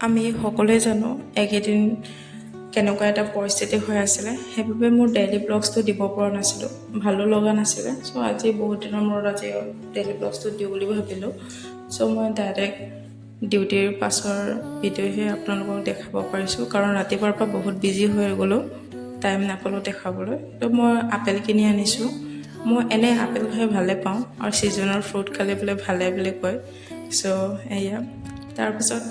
আমি সকলোৱে জানো একেদিন কেনেকুৱা এটা পৰিস্থিতি হৈ আছিলে, সেইবাবে মোৰ ডেইলি ব্লগছটো দিব পৰা নাছিলোঁ, ভালো লগা নাছিলে। চ' আজি বহুত দিনৰ মূৰত আজি ডেইলি ব্লগছটো দিওঁ বুলি ভাবিলোঁ। চ' মই ডাইৰেক্ট ডিউটিৰ পাছৰ ভিডিঅ'হে আপোনালোকক দেখাব পাৰিছোঁ, কাৰণ ৰাতিপুৱাৰ পৰা বহুত বিজি হৈ গ'লোঁ, টাইম নাপালোঁ দেখাবলৈ। ত' মই আপেল কিনি আনিছোঁ। মই এনেই আপেল খাই ভালে পাওঁ আৰু ছিজনৰ ফ্ৰুট খালে বোলে ভালে বুলি কয়। চ' এয়া তাৰপিছত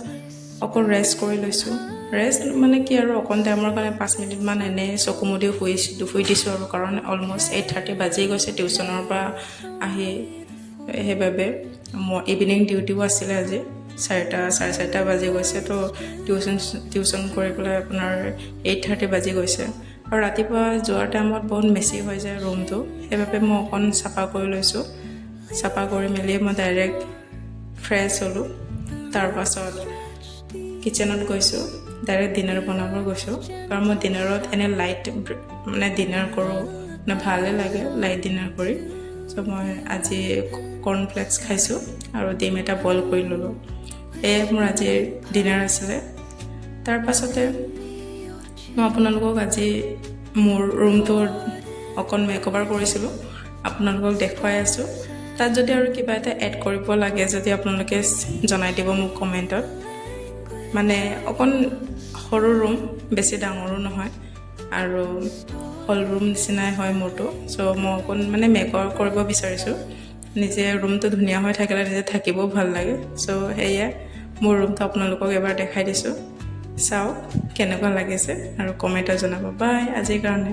অকল ৰেষ্ট কৰি লৈছোঁ। ৰেষ্ট মানে কি আৰু অকণ টাইমৰ কাৰণে 5 মিনিটমান এনেই চকু মুদি শুই দিছোঁ আৰু, কাৰণ অলমষ্ট 8:30 বাজি গৈছে টিউশ্যনৰ পৰা আহি। সেইবাবে মোৰ ইভিনিং ডিউটিও আছিলে আজি, 4:30 বাজি গৈছে। তো টিউশ্যন কৰি পেলাই আপোনাৰ 8:30 বাজি গৈছে। আৰু ৰাতিপুৱা যোৱাৰ টাইমত বহুত মেচি হৈ যায় ৰুমটো, সেইবাবে মই অকণ চাফা কৰি লৈছোঁ। চাফা কৰি মেলি মই ডাইৰেক্ট ফ্ৰেছ হ'লোঁ। তাৰপাছত কিটচেনত গৈছোঁ, ডাইৰেক্ট ডিনাৰ বনাব গৈছোঁ, কাৰণ মই ডিনাৰত এনে লাইট মানে ডিনাৰ কৰোঁ, মানে ভালে লাগে লাইট ডিনাৰ কৰি। চ' মই আজি কৰ্ণফ্লেক্স খাইছোঁ আৰু ডিম এটা বইল কৰি ল'লোঁ। এয়াই মোৰ আজিৰ ডিনাৰ আছিলে। তাৰপাছতে মই আপোনালোকক আজি মোৰ ৰুমটোৰ অকণ মেকঅভাৰ কৰিছিলোঁ, আপোনালোকক দেখুৱাই আছোঁ। তাত যদি আৰু কিবা এটা এড কৰিব লাগে যদি আপোনালোকে জনাই দিব মোক কমেণ্টত। মানে অকণ সৰু ৰুম, বেছি ডাঙৰো নহয়, আৰু হল ৰুম নিচিনাই হয় মোৰটো। চ' মই অকণ মানে মেকঅভাৰ কৰিব বিচাৰিছোঁ। নিজে ৰুমটো ধুনীয়া হৈ থাকিলে নিজে থাকিবও ভাল লাগে। চ' সেয়ে মোৰ ৰুমটো আপোনালোকক এবাৰ দেখাই দিছোঁ, চাওক কেনেকুৱা লাগিছে আৰু কমেণ্টত জনাব। বাই আজিৰ কাৰণে।